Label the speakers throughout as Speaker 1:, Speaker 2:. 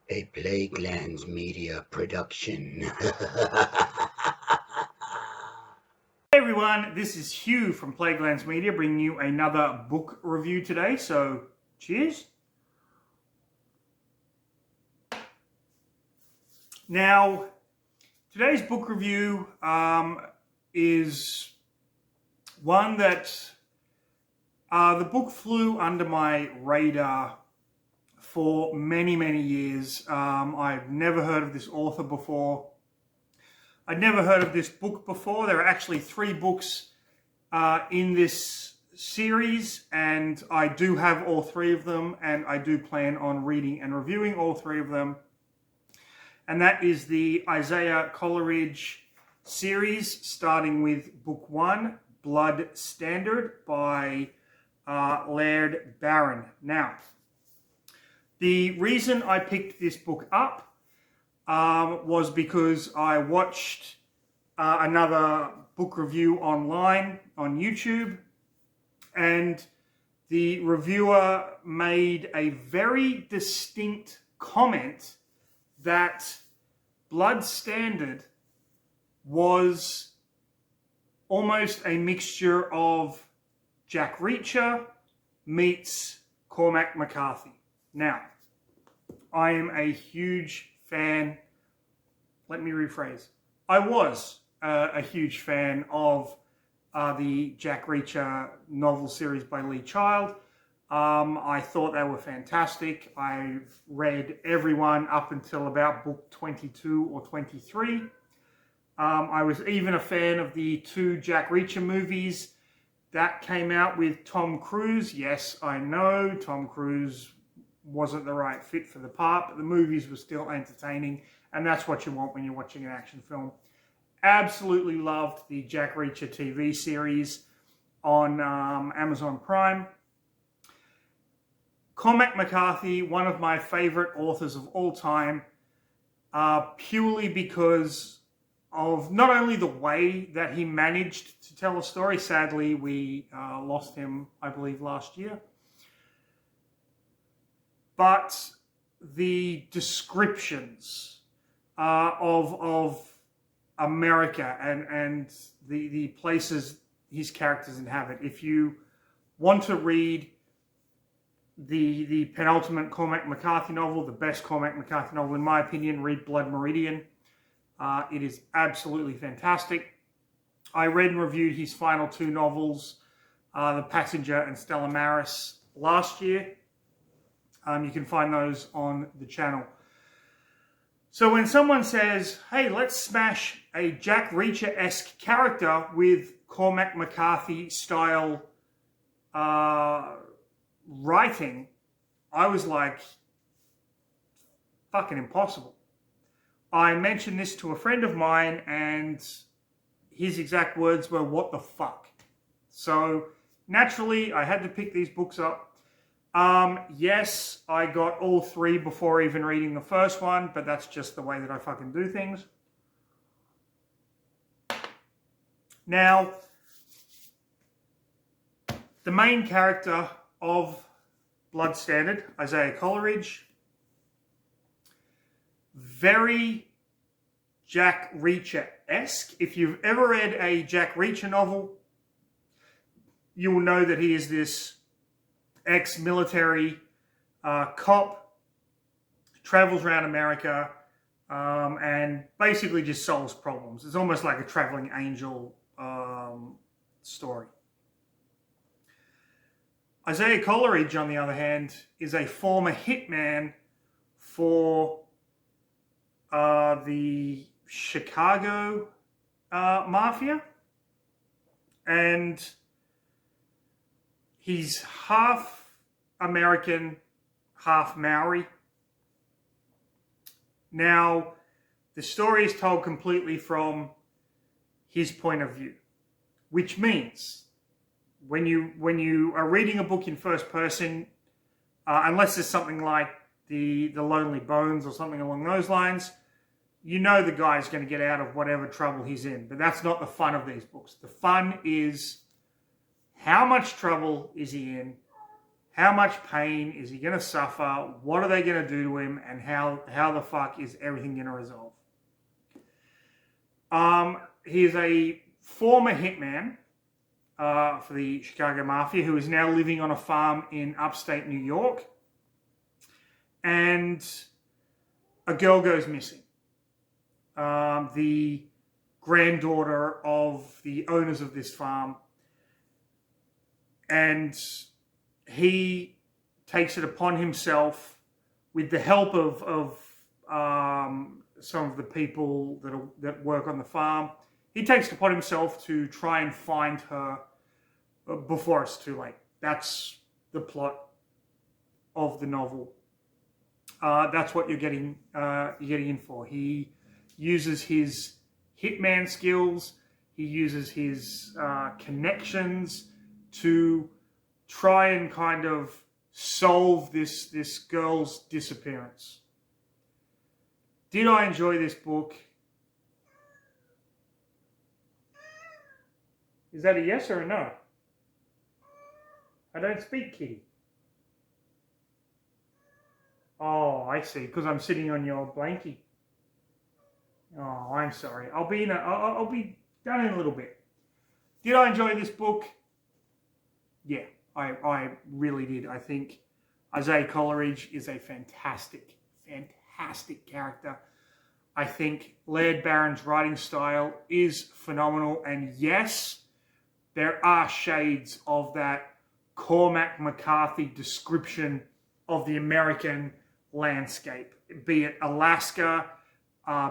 Speaker 1: A Plaguelands Media production.
Speaker 2: Hey everyone, this is Hugh from Plaguelands Media bringing you another book review today, so cheers. Now, today's book review is one that the book flew under my radar for many, many years. I've never heard of this author before. I'd never heard of this book before. There are actually 3 books in this series, and I do have all 3 of them, and I do plan on reading and reviewing all 3 of them. And that is the Isaiah Coleridge series, starting with book 1, Blood Standard by Laird, Barron. Now, the reason I picked this book up was because I watched another book review online on YouTube, and the reviewer made a very distinct comment that Blood Standard was almost a mixture of Jack Reacher meets Cormac McCarthy. Now, I am a huge fan. Let me rephrase. I was a huge fan of the Jack Reacher novel series by Lee Child. I thought they were fantastic. I've read everyone up until about book 22 or 23. I was even a fan of the 2 Jack Reacher movies that came out with Tom Cruise. Yes, I know Tom Cruise wasn't the right fit for the part, but the movies were still entertaining, and that's what you want when you're watching an action film. Absolutely loved the Jack Reacher TV series on Amazon Prime. Cormac McCarthy, one of my favorite authors of all time, purely because of not only the way that he managed to tell a story. Sadly, we lost him, I believe, last year. But the descriptions of America and the places his characters inhabit. If you want to read the penultimate Cormac McCarthy novel, the best Cormac McCarthy novel in my opinion, read Blood Meridian. It is absolutely fantastic. I read and reviewed his final 2 novels, The Passenger and Stella Maris, last year. You can find those on the channel. So when someone says, hey, let's smash a Jack Reacher-esque character with Cormac McCarthy style writing, I was like, fucking impossible. I mentioned this to a friend of mine, and his exact words were, what the fuck? So naturally, I had to pick these books up. Yes, I got all 3 before even reading the first one, but that's just the way that I fucking do things. Now, the main character of Blood Standard, Isaiah Coleridge, very Jack Reacher-esque. If you've ever read a Jack Reacher novel, you will know that he is this ex-military cop, travels around America, and basically just solves problems. It's almost like a traveling angel story. Isaiah Coleridge, on the other hand, is a former hitman for the Chicago Mafia, and he's half American, half Maori. Now, the story is told completely from his point of view, which means when you are reading a book in first person, unless it's something like the Lonely Bones or something along those lines, you know the guy's going to get out of whatever trouble he's in. But that's not the fun of these books. The fun is, how much trouble is he in? How much pain is he going to suffer? What are they going to do to him? And how the fuck is everything going to resolve? He is a former hitman for the Chicago Mafia who is now living on a farm in upstate New York. And a girl goes missing. The granddaughter of the owners of this farm. And he takes it upon himself, with the help of some of the people that work on the farm. He takes it upon himself to try and find her before it's too late. That's the plot of the novel. That's what you're getting in for. He uses his hitman skills. He uses his connections to try and kind of solve this girl's disappearance. Did I enjoy this book? Is that a yes or a no? I don't speak, kitty. Oh, I see, because I'm sitting on your blankie. Oh, I'm sorry. I'll be done in a little bit. Did I enjoy this book? Yeah, I really did. I think Isaiah Coleridge is a fantastic character. I think Laird Barron's writing style is phenomenal. And yes, there are shades of that Cormac McCarthy description of the American landscape, be it Alaska,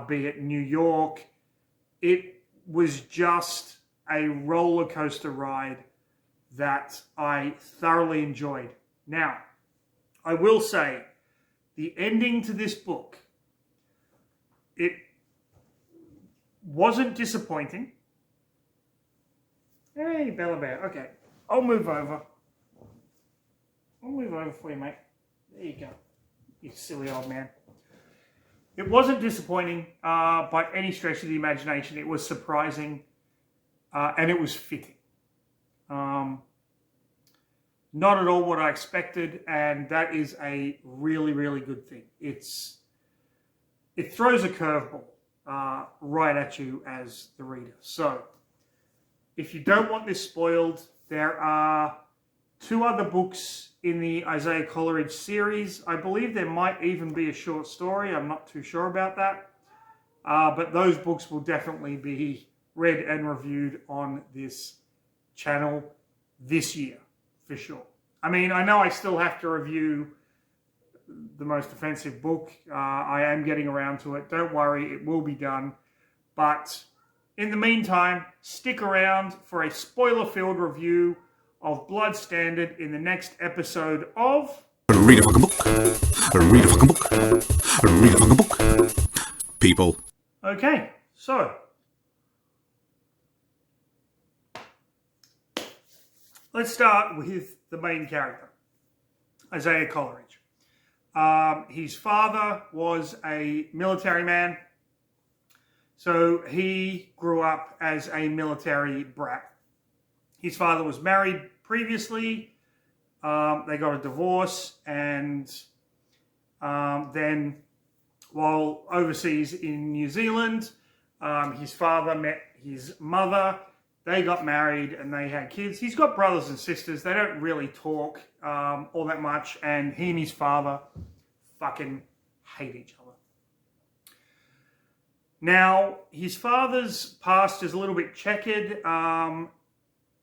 Speaker 2: be it New York. It was just a roller coaster ride that I thoroughly enjoyed. Now, I will say, the ending to this book, it wasn't disappointing. Hey, Bella Bear. Okay, I'll move over. I'll move over for you, mate. There you go. You silly old man. It wasn't disappointing by any stretch of the imagination. It was surprising and it was fitting. Not at all what I expected, and that is a really, really good thing. It throws a curveball right at you as the reader. So, if you don't want this spoiled, there are 2 other books in the Isaiah Coleridge series. I believe there might even be a short story. I'm not too sure about that. But those books will definitely be read and reviewed on this channel this year, for sure. I mean, I know I still have to review The Most Offensive Book. I am getting around to it. Don't worry, it will be done. But in the meantime, stick around for a spoiler-filled review of Blood Standard in the next episode of...
Speaker 3: Read a fucking book. Read a fucking book. Read a fucking book. People.
Speaker 2: Okay, so... let's start with the main character, Isaiah Coleridge. His father was a military man, so he grew up as a military brat. His father was married previously. They got a divorce, and then while overseas in New Zealand, his father met his mother. They got married and they had kids. He's got brothers and sisters. They don't really talk all that much, and he and his father fucking hate each other. Now, his father's past is a little bit checkered.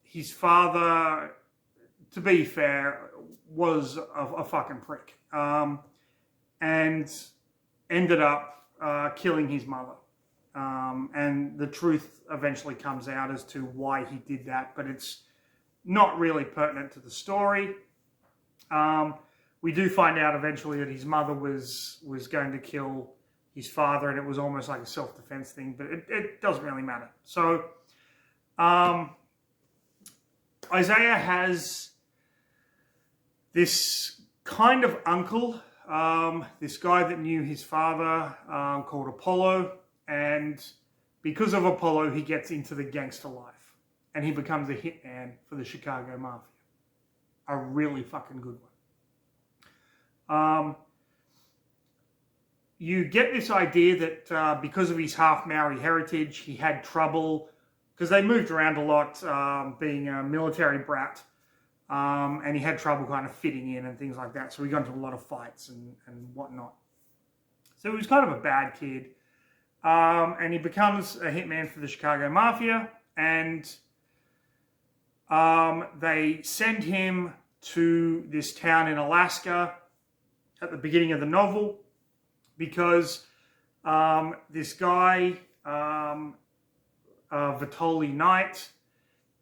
Speaker 2: His father, to be fair, was a fucking prick. And ended up killing his mother. And the truth eventually comes out as to why he did that, but it's not really pertinent to the story. We do find out eventually that his mother was going to kill his father, and it was almost like a self-defense thing, but it doesn't really matter. So, Isaiah has this kind of uncle, this guy that knew his father, called Apollo. And because of Apollo, he gets into the gangster life. And he becomes a hitman for the Chicago Mafia. A really fucking good one. You get this idea that because of his half Maori heritage, he had trouble, because they moved around a lot, being a military brat, and he had trouble kind of fitting in and things like that. So he got into a lot of fights and whatnot. So he was kind of a bad kid. And he becomes a hitman for the Chicago Mafia, and they send him to this town in Alaska at the beginning of the novel because this guy, Vitoli Knight,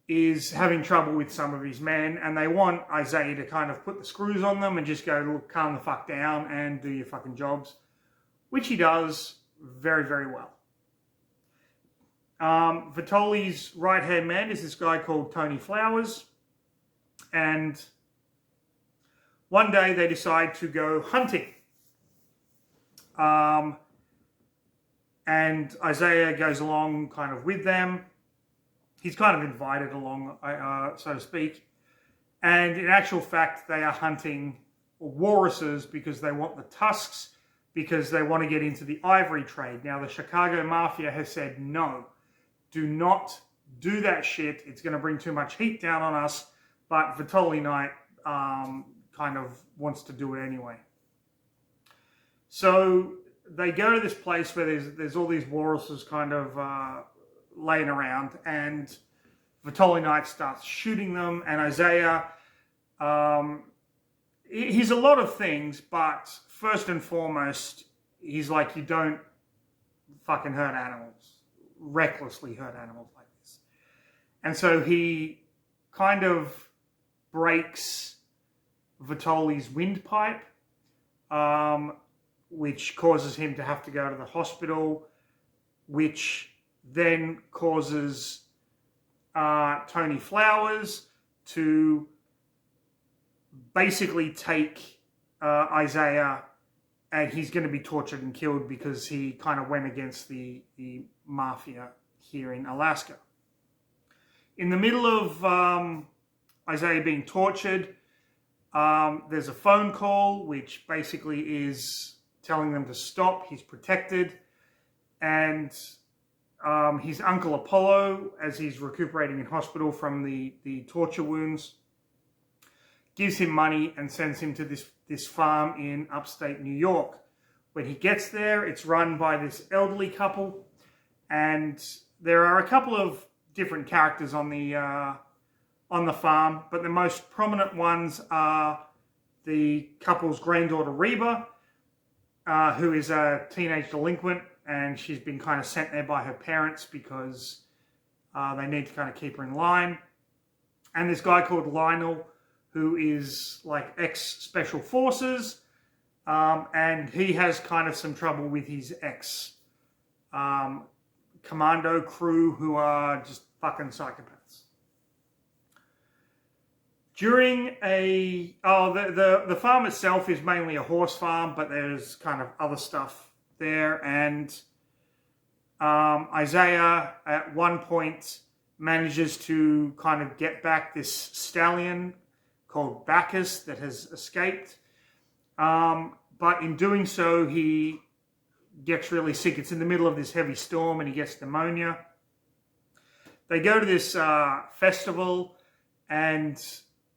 Speaker 2: is having trouble with some of his men, and they want Isaiah to kind of put the screws on them and just go, look, calm the fuck down and do your fucking jobs, which he does very, very well. Vitoli's right-hand man is this guy called Tony Flowers, and one day they decide to go hunting. And Isaiah goes along kind of with them. He's kind of invited along, so to speak. And in actual fact, they are hunting walruses because they want the tusks, because they want to get into the ivory trade. Now, the Chicago Mafia has said, no, do not do that shit. It's going to bring too much heat down on us. But Vitoli Knight kind of wants to do it anyway. So they go to this place where there's all these walruses kind of laying around, and Vitoli Knight starts shooting them, and Isaiah, he's a lot of things, but first and foremost, he's like, you don't fucking hurt animals, recklessly hurt animals like this. And so he kind of breaks Vitoli's windpipe, which causes him to have to go to the hospital, which then causes Tony Flowers to basically take Isaiah, and he's going to be tortured and killed because he kind of went against the mafia here in Alaska. In the middle of Isaiah being tortured, there's a phone call which basically is telling them to stop. He's protected, and his uncle Apollo, as he's recuperating in hospital from the torture wounds, gives him money and sends him to this farm in upstate New York. When he gets there, it's run by this elderly couple, and there are a couple of different characters on the farm, but the most prominent ones are the couple's granddaughter Reba, who is a teenage delinquent, and she's been kind of sent there by her parents because they need to kind of keep her in line. And this guy called Lionel, who is like ex-special forces, and he has kind of some trouble with his ex-commando crew, who are just fucking psychopaths. During the farm itself is mainly a horse farm, but there's kind of other stuff there, and Isaiah at one point manages to kind of get back this stallion called Bacchus that has escaped, but in doing so he gets really sick. It's in the middle of this heavy storm and he gets pneumonia. They go to this festival, and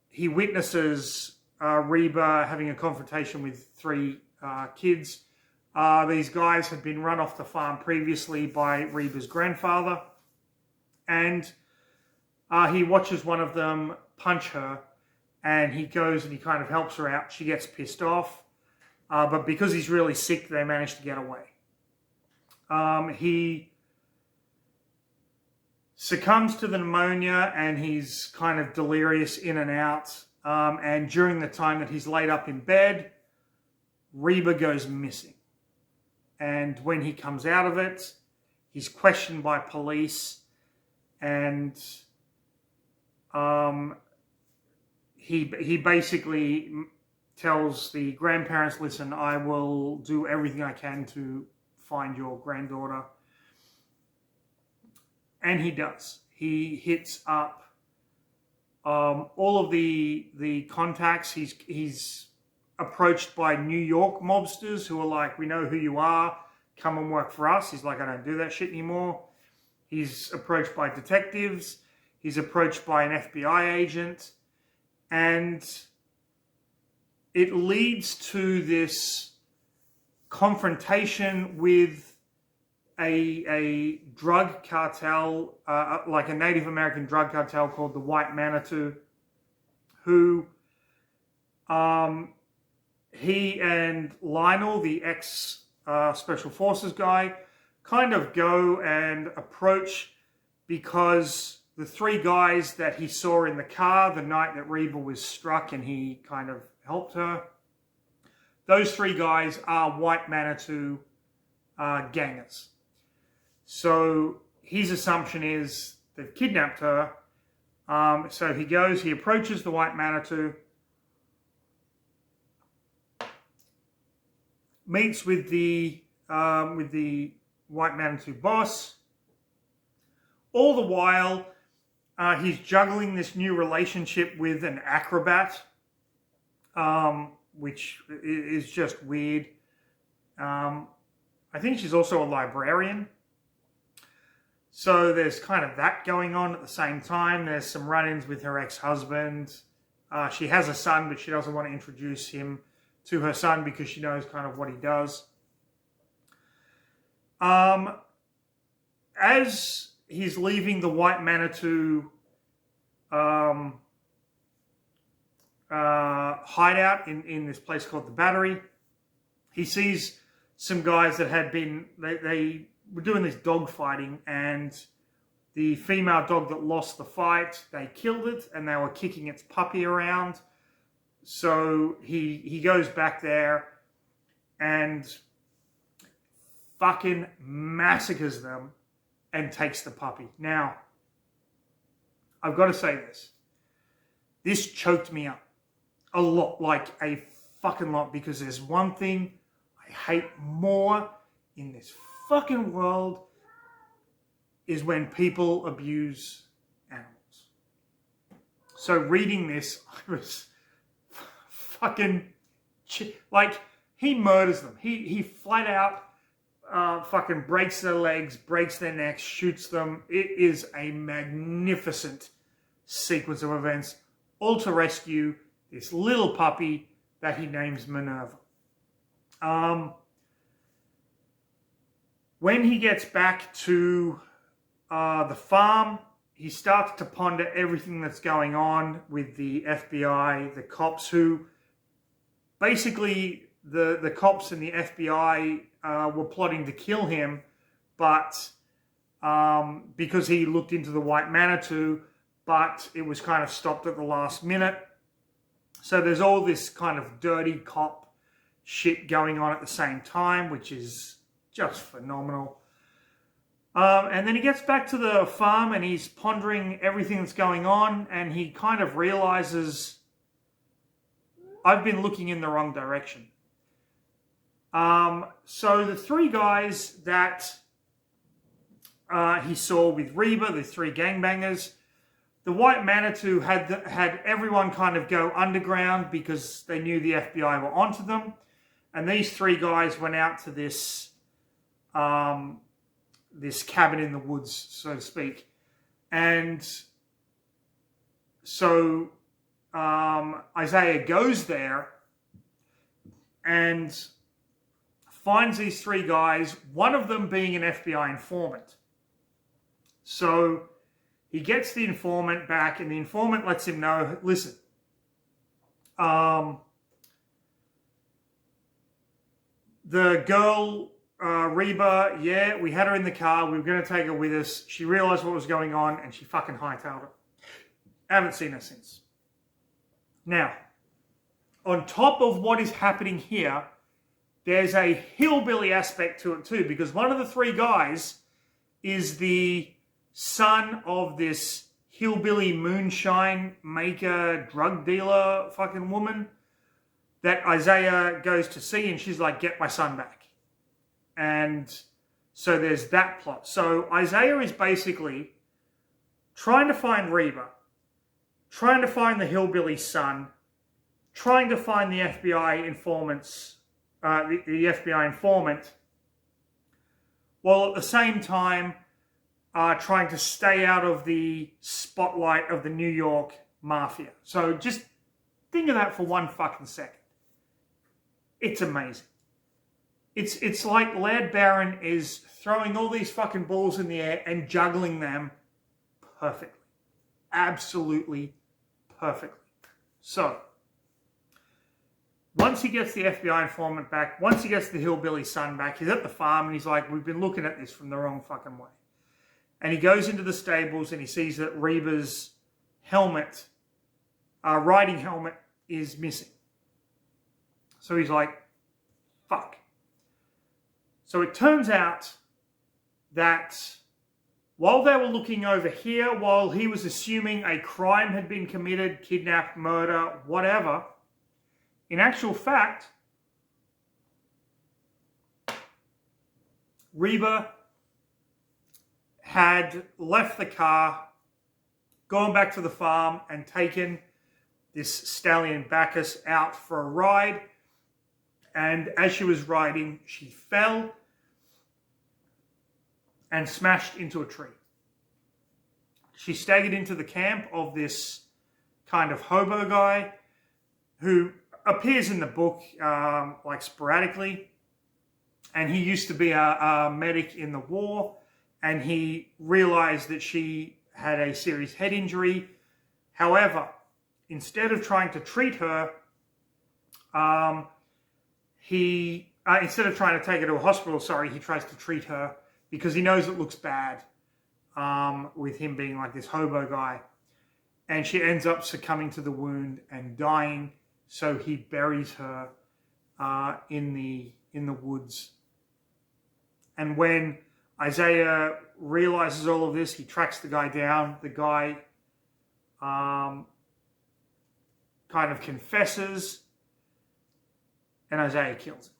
Speaker 2: he witnesses Reba having a confrontation with three kids. These guys had been run off the farm previously by Reba's grandfather, and he watches one of them punch her, and he goes and he kind of helps her out. She gets pissed off, but because he's really sick, they manage to get away. He succumbs to the pneumonia, and he's kind of delirious in and out. And during the time that he's laid up in bed, Reba goes missing. And when he comes out of it, he's questioned by police, and he basically tells the grandparents, listen, I will do everything I can to find your granddaughter. And he does. He hits up all of the contacts. He's approached by New York mobsters who are like, we know who you are, come and work for us. He's like, I don't do that shit anymore. He's approached by detectives. He's approached by an FBI agent. And it leads to this confrontation with a drug cartel, like a Native American drug cartel called the White Manitou, who he and Lionel, the ex-Special Forces guy, kind of go and approach because the three guys that he saw in the car the night that Reba was struck and he kind of helped her, those three guys are White Manitou gangers. So his assumption is they've kidnapped her. So he approaches the White Manitou, meets with the White Manitou boss. All the while, he's juggling this new relationship with an acrobat, which is just weird. I think she's also a librarian. So there's kind of that going on at the same time. There's some run-ins with her ex-husband. She has a son, but she doesn't want to introduce him to her son because she knows kind of what he does. As he's leaving the White Manitou hideout in this place called the Battery, he sees some guys that had been, they were doing this dog fighting, and the female dog that lost the fight, they killed it and they were kicking its puppy around. So he goes back there and fucking massacres them and takes the puppy. Now, I've got to say this. This choked me up a lot, like a fucking lot, because there's one thing I hate more in this fucking world is when people abuse animals. So reading this, I was fucking, like, he murders them. He flat out fucking breaks their legs, breaks their necks, shoots them. It is a magnificent sequence of events, all to rescue this little puppy that he names Minerva. When he gets back to the farm, he starts to ponder everything that's going on with the FBI, the cops who, basically, the cops and the FBI were plotting to kill him, but because he looked into the White Manitou, but it was kind of stopped at the last minute. So there's all this kind of dirty cop shit going on at the same time, which is just phenomenal. And then he gets back to the farm and he's pondering everything that's going on, and he kind of realizes, I've been looking in the wrong direction. So the three guys that he saw with Reba, the three gangbangers, the White Manitou had everyone kind of go underground because they knew the FBI were onto them. And these three guys went out to this this cabin in the woods, so to speak. And so Isaiah goes there and finds these three guys, one of them being an FBI informant. So he gets the informant back, and the informant lets him know, listen, the girl, Reba, yeah, we had her in the car. We were going to take her with us. She realized what was going on, and she fucking hightailed it. Haven't seen her since. Now, on top of what is happening here, there's a hillbilly aspect to it too, because one of the three guys is the son of this hillbilly moonshine maker, drug dealer fucking woman that Isaiah goes to see, and she's like, get my son back. And so there's that plot. So Isaiah is basically trying to find Reba, trying to find the hillbilly son, trying to find the FBI informants, the FBI informant, while at the same time trying to stay out of the spotlight of the New York mafia. So just think of that for one fucking second. It's amazing. It's like Laird Barron is throwing all these fucking balls in the air and juggling them perfectly. Absolutely perfectly. So, once he gets the FBI informant back, once he gets the hillbilly son back, he's at the farm and he's like, we've been looking at this from the wrong fucking way. And he goes into the stables and he sees that Reba's helmet, riding helmet, is missing. So he's like, fuck. So it turns out that while they were looking over here, while he was assuming a crime had been committed, kidnap, murder, whatever, in actual fact, Reba had left the car, gone back to the farm and taken this stallion Bacchus out for a ride. And as she was riding, she fell and smashed into a tree. She staggered into the camp of this kind of hobo guy who appears in the book like sporadically. And he used to be a medic in the war. And he realized that she had a serious head injury. However, instead of trying to treat her, instead of trying to take her to a hospital, he tries to treat her because he knows it looks bad with him being like this hobo guy. And she ends up succumbing to the wound and dying. So he buries her in the woods. And when Isaiah realizes all of this, he tracks the guy down. The guy kind of confesses, and Isaiah kills him.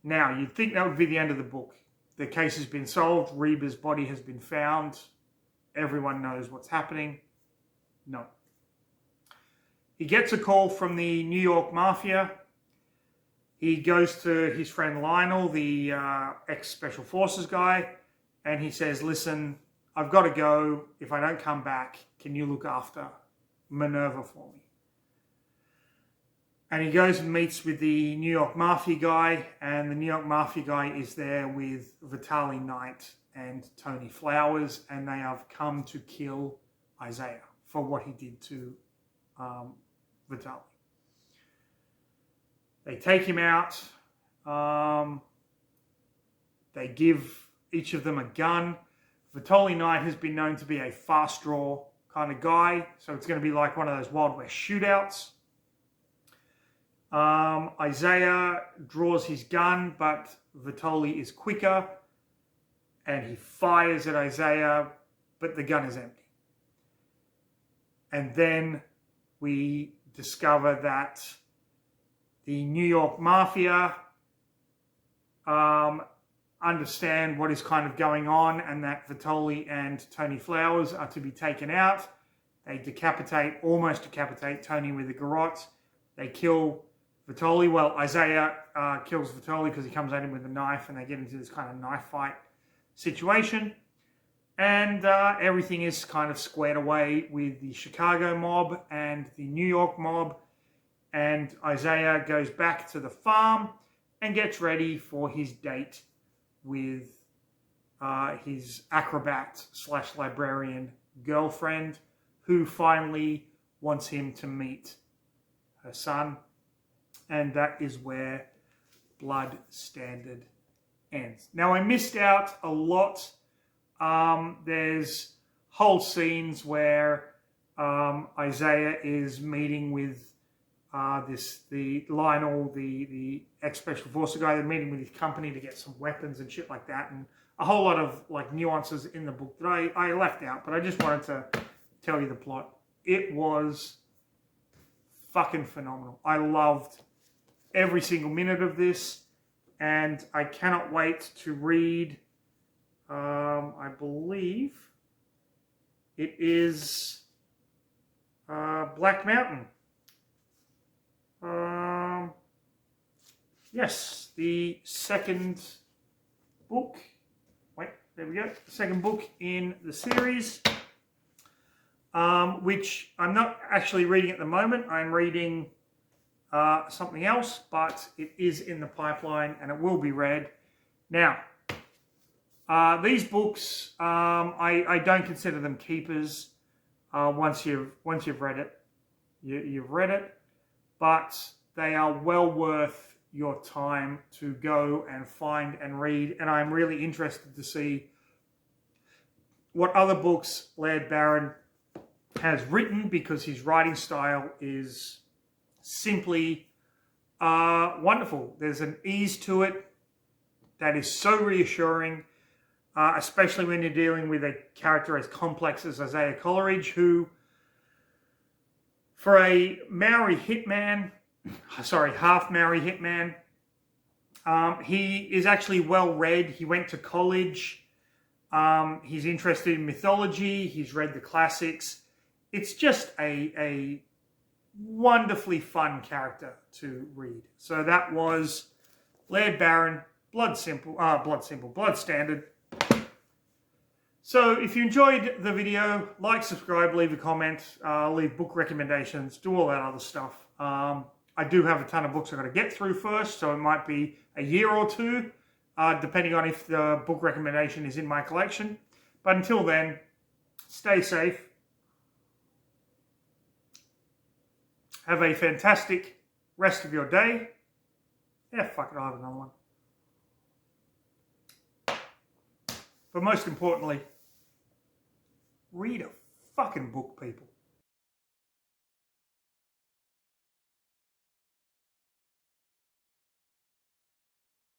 Speaker 2: Now, you'd think that would be the end of the book. The case has been solved. Reba's body has been found. Everyone knows what's happening. No. He gets a call from the New York Mafia. He goes to his friend Lionel, the ex-Special Forces guy, and he says, listen, I've got to go. If I don't come back, can you look after Minerva for me? And he goes and meets with the New York Mafia guy, and the New York Mafia guy is there with Vitaly Knight and Tony Flowers, and they have come to kill Isaiah for what he did to Vitaly. They take him out. They give each of them a gun. Vitaly Knight has been known to be a fast draw kind of guy, so it's going to be like one of those Wild West shootouts. Isaiah draws his gun, but Vitaly is quicker, and he fires at Isaiah, but the gun is empty. And then we discover that the New York Mafia understand what is kind of going on, and that Vitaly and Tony Flowers are to be taken out. They almost decapitate Tony with a garrote. They kill Vitaly. Well, Isaiah kills Vitaly because he comes at him with a knife, and they get into this kind of knife fight situation. And everything is kind of squared away with the Chicago mob and the New York mob. And Isaiah goes back to the farm and gets ready for his date with his acrobat/librarian girlfriend, who finally wants him to meet her son. And that is where Blood Standard ends. Now, I missed out a lot. There's whole scenes where Isaiah is meeting with the Lionel, the ex-Special Forces guy. They're meeting with his company to get some weapons and shit like that, and a whole lot of like nuances in the book that I left out, but I just wanted to tell you the plot. It was fucking phenomenal. I loved every single minute of this, and I cannot wait to read. I believe it is Black Mountain. Yes, the second book. Wait, there we go. The second book in the series, which I'm not actually reading at the moment. I'm reading something else, but it is in the pipeline and it will be read. Now, these books, I don't consider them keepers. Once you've read it, you've read it, but they are well worth your time to go and find and read. And I'm really interested to see what other books Laird Barron has written, because his writing style is simply wonderful. There's an ease to it that is so reassuring, especially when you're dealing with a character as complex as Isaiah Coleridge, who, for a Maori hitman, half Maori hitman, he is actually well read. He went to college. He's interested in mythology. He's read the classics. It's just a wonderfully fun character to read. So that was Laird Barron, Blood Standard. So if you enjoyed the video, like, subscribe, leave a comment, leave book recommendations, do all that other stuff. I do have a ton of books I've got to get through first, so it might be a year or two, depending on if the book recommendation is in my collection. But until then, stay safe. Have a fantastic rest of your day. Yeah, fuck it, I'll have another one. But most importantly, read a fucking book, people.